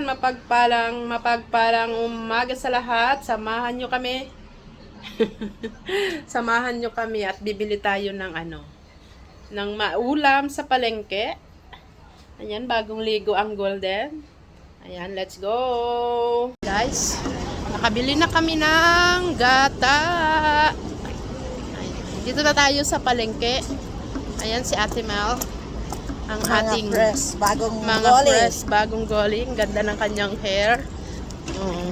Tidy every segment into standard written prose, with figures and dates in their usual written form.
mapagpalang umaga sa lahat. Samahan nyo kami. Samahan nyo kami at bibili tayo ng ng maulam sa palengke. Ayan, bagong ligo ang Golden. Ayan, let's go. Guys, nakabili na kami ng gata. Ayan, dito na tayo sa palengke. Ayan si Ate Mel. Ang ating bagong goling. Ganda ng kanyang hair.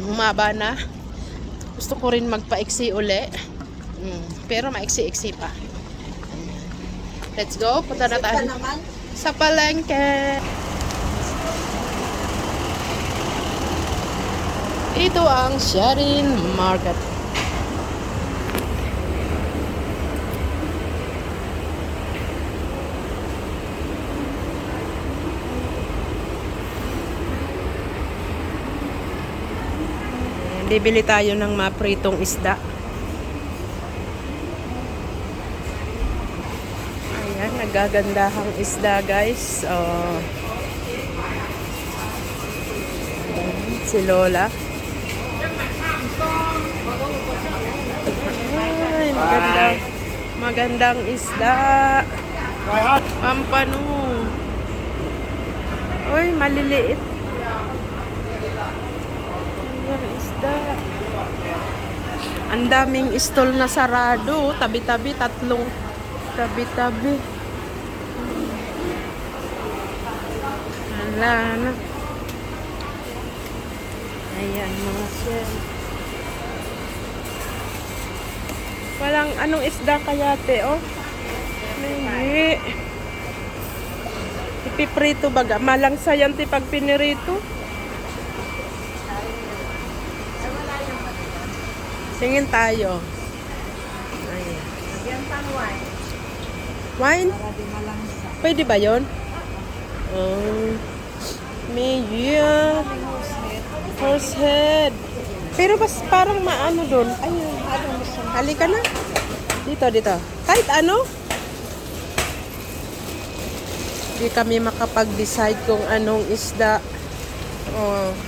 Humaba na. Gusto ko rin magpa-iksi uli. Pero maiksi-iksi pa. Let's go. Punta na tayo sa palengke. Ito ang Sharin Market. Bibili tayo ng mapritong isda. Ayan, nagagandahang isda, guys. Si Lola. Ay, magandang isda. Pampano. Uy, maliliit. Isda. Ang daming stall na sarado. Tabi-tabi, tatlong tabi-tabi. Wala na. Ayan, mga shell. Walang anong isda kaya, te, oh. Hindi. Ipiprito baga. Malang sayan, te, pag pinirito. Tingin tayo. Ayan. Wine? Pwede ba yun? Mayo. Horsehead. Pero parang maano dun. Ayun. Halika na. Dito. Kahit ano. Hindi kami makapag-decide kung anong isda.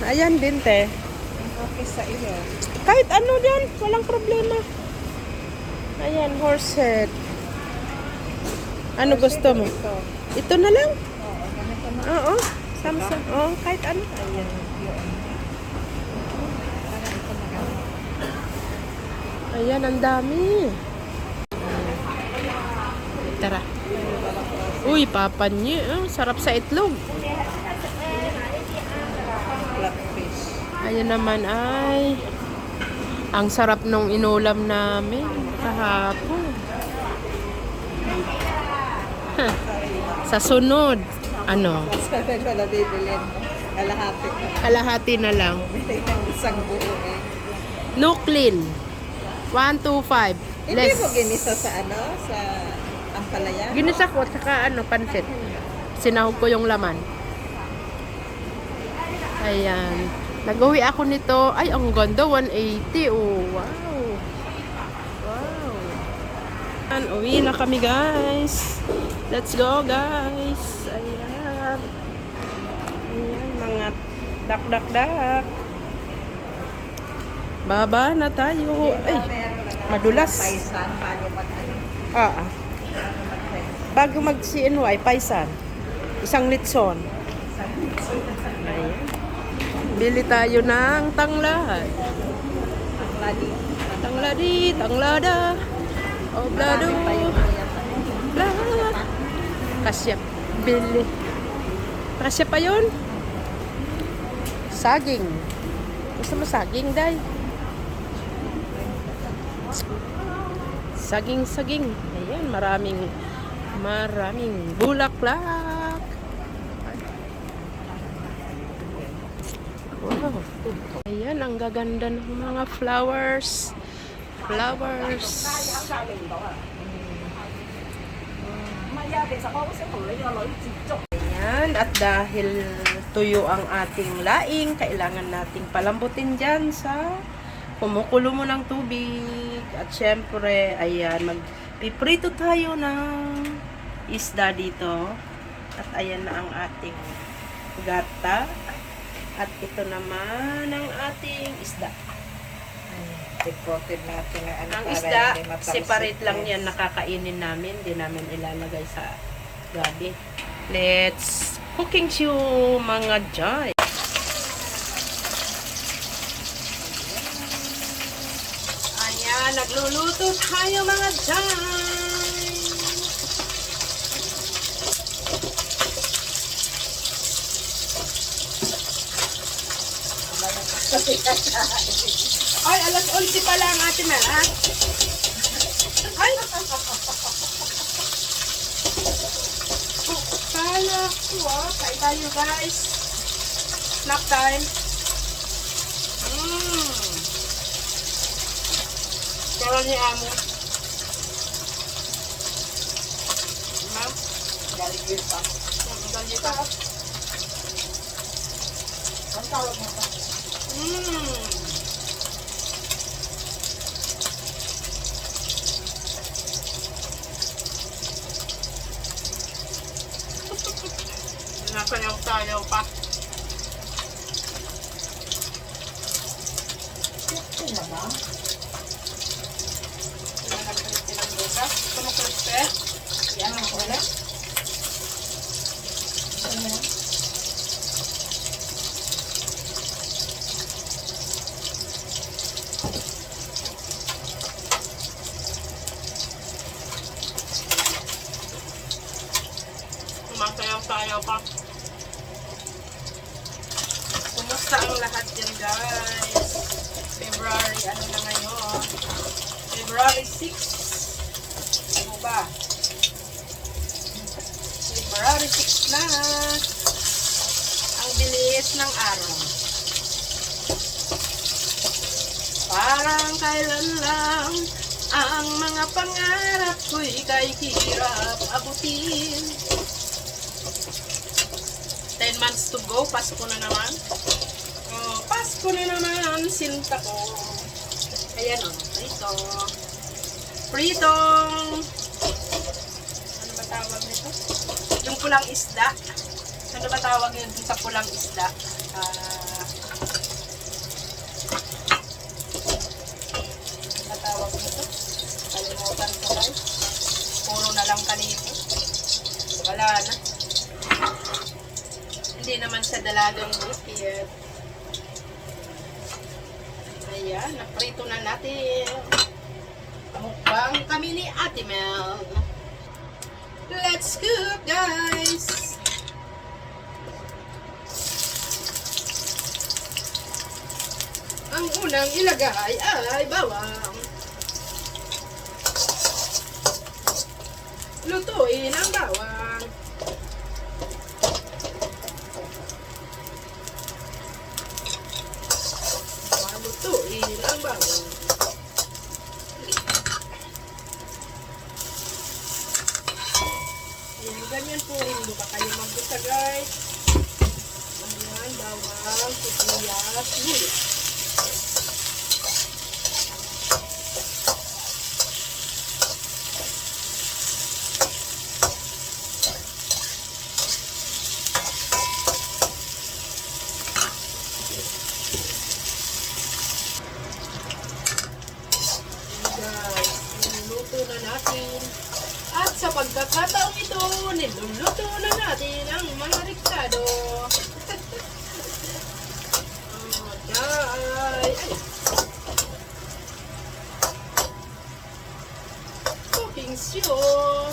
Ayan din, te. Okay sa iyo. Kahit ano dyan, walang problema. Ayan, horsehead. Ano gusto mo? Ito na lang? Oo, Samsung. Oo, kahit ano. Ayan. Ayan, ang dami. Tara. Uy, papanyi. Sarap sa itlog. Ayan naman ay ang sarap nung inulam namin kahapon. Sa sunod, ano? Kalahati na lang. Isang buo eh. No clean. 125. Hindi mo ginisa sa sa ampalaya? Ginisa ko, saka pansit. Sinahog ko yung laman. Ayan. Nag-uwi ako nito. Ay, ang ganda. 180. Oh, wow. Wow. Uwi na kami, guys. Let's go, guys. Ayan. Ayan, mga dak. Baba na tayo. Ay, madulas. Bago mag-CNY, paisan. Isang litson. Ayan. Bili tayo ng tanglad. Tanglada. Oblado. Kasya. Bili. Kasya pa yun? Saging. Gusto mo saging, day? Saging. Ayan, maraming bulaklak. Wow. Ayan, ang gaganda ng mga flowers. Ayan, at dahil tuyo ang ating laing, kailangan nating palambutin dyan sa kumukulo mo ng tubig. At syempre, ayan, magpiprito tayo ng isda dito. At ayan na ang ating gata. At ito naman ang ating isda. I-coated natin ang ano Ang para isda, hindi matalsik, separate lang guys. yan, nakakainin namin. Hindi namin ilalagay sa gabi. Let's cooking show, mga Jai. Ayan, nagluluto tayo, mga Jai. Ay, alas 11 pa lang, Ate Mel, ha? Ay! Kala ko, kain tayo, guys. Snack time. Pero ni Amo. Ma'am? Galing yun pa. Galing pa. Ang tawag mo pa. Nasayaw-sayaw pa. Yan na ba? Nagkalit ng bukas. Gusto mo crispy? Yan ang ulit. Ano? Sumasayaw-sayaw pa. Kumusta ang lahat dyan, guys? February, ano na ngayon? February 6. Ano ba? February 6 na. Ang bilis ng araw. Parang kailan lang ang mga pangarap ko'y kay hirap abutin. 10 months to go, Pasko na naman. Oh, Pasko na naman, sinta ko. Ayan o, prito. Pritong. Ano ba tawag nito? Yung pulang isda. Ano ba tawag yun sa pulang isda? Ano ba tawag nito? Kalimutan ko guys. Puro na lang kanito. Wala na. Hindi naman sa dalagang bukid. Ayan, naprito na natin. Mukbang kami ni Ate Mel. Let's cook, guys! Ang unang ilagay ay bawang. Lutuin ang bawang. Lutuin ang bawang. Ayan, ganyan po rin. Baka kayo magbusa, guys. Ayan, bawang, sibuyas, luya. Niluluto na natin. At sa pagkakataong ito, niluluto na natin ang mga riktado. Ay. Cooking show.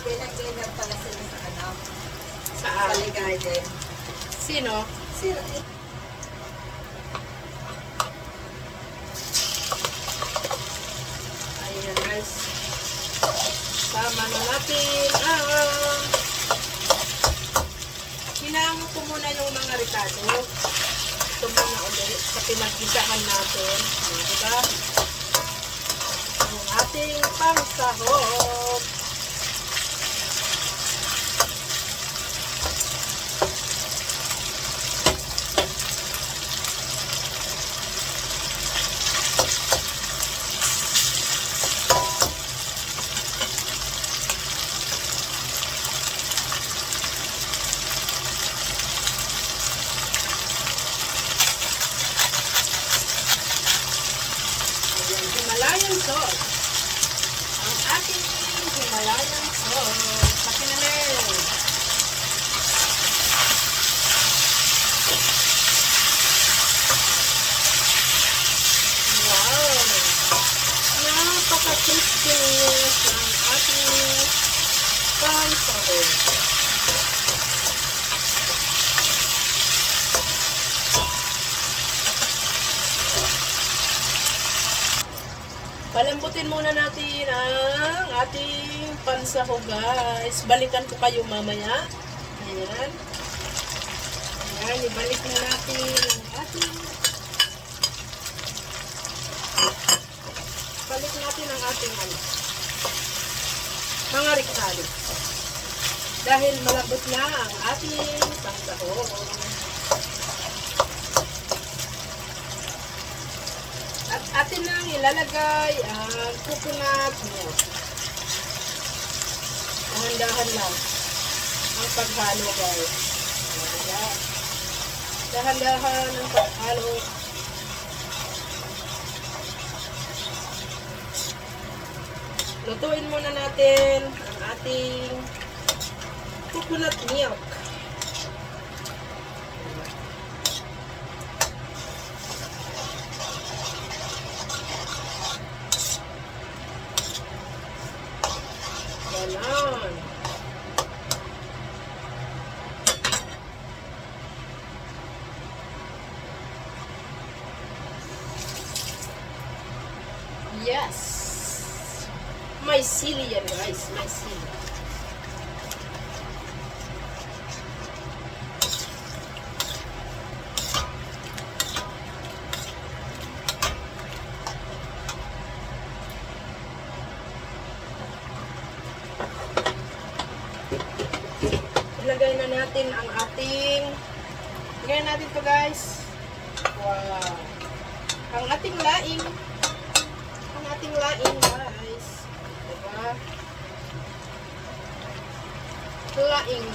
Binag-binag pala sila sa ano? Sa Saan? garden. Sino? Sila. Sama na natin ang hinango ko muna yung mga ricado. Ito muna ulit sa pinaggisahan natin. Diba? Yung ating pangsahog. Himalayan salt. Ang ating Himalayan salt. Pakinalin. Wow! Napaka-crispy ng ating pansahog. Palambutin muna natin ang ating pansahog, guys. Balikan ko kayo mamaya. Ayan. Ayan, ibalik na natin ang ating... Balik natin ang ating mga ricado. Dahil malabot na ang ating pansahog. At atin nang ilalagay ang coconut milk. Dahan-dahan lang ang paghalo, guys. Dahan-dahan ang paghalo. Lutuin muna natin ang ating coconut milk. Ganon. Yes. May sili yan, guys. May sili. Ilagay na natin ang ating... Ilagay natin to, guys. Wow. Ang ating laing. Ang ating laing, guys. Diba? Laing.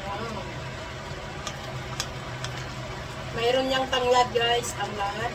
Wow. Mayroon niyang tanglad, guys. Tanglad.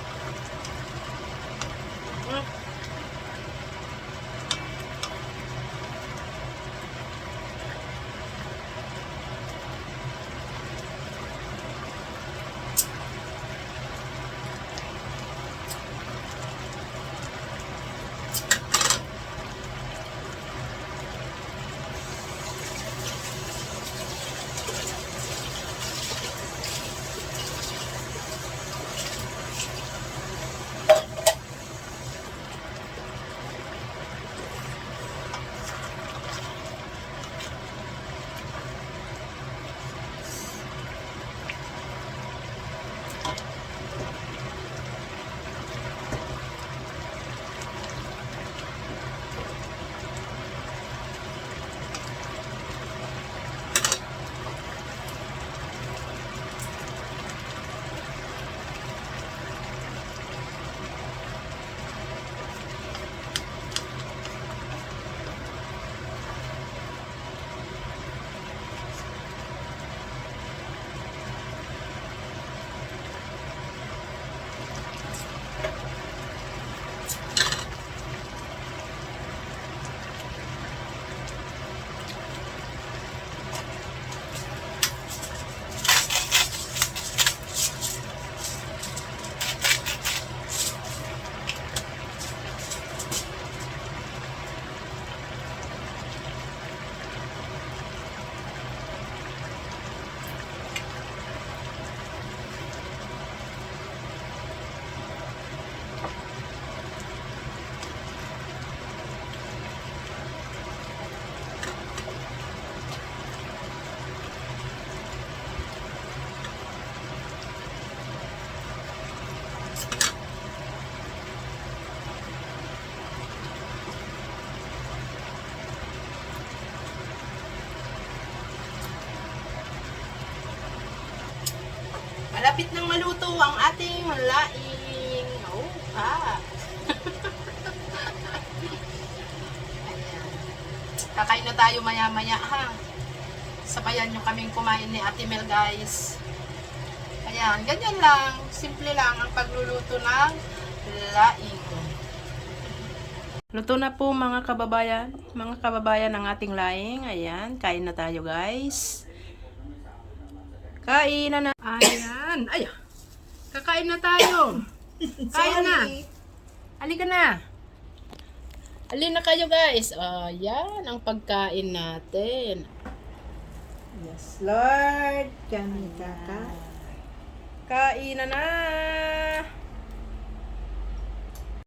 malapit nang maluto ang ating laing. Oh, Ayan. Kakain na tayo maya-maya, ha? Sabayan nyo kaming kumain ni Ate Mel, guys. Ayan, ganyan lang. Simple lang ang pagluluto ng laing. Luto na po mga kababayan. Mga kababayan ng ating laing. Ayan, kain na tayo, guys. Kain na. Ayan. Ay, kakain na tayo. Kain na. Halika na. Halina kayo, guys. Ayan ang pagkain natin. Yes, Lord. Kami kaka. Kain na.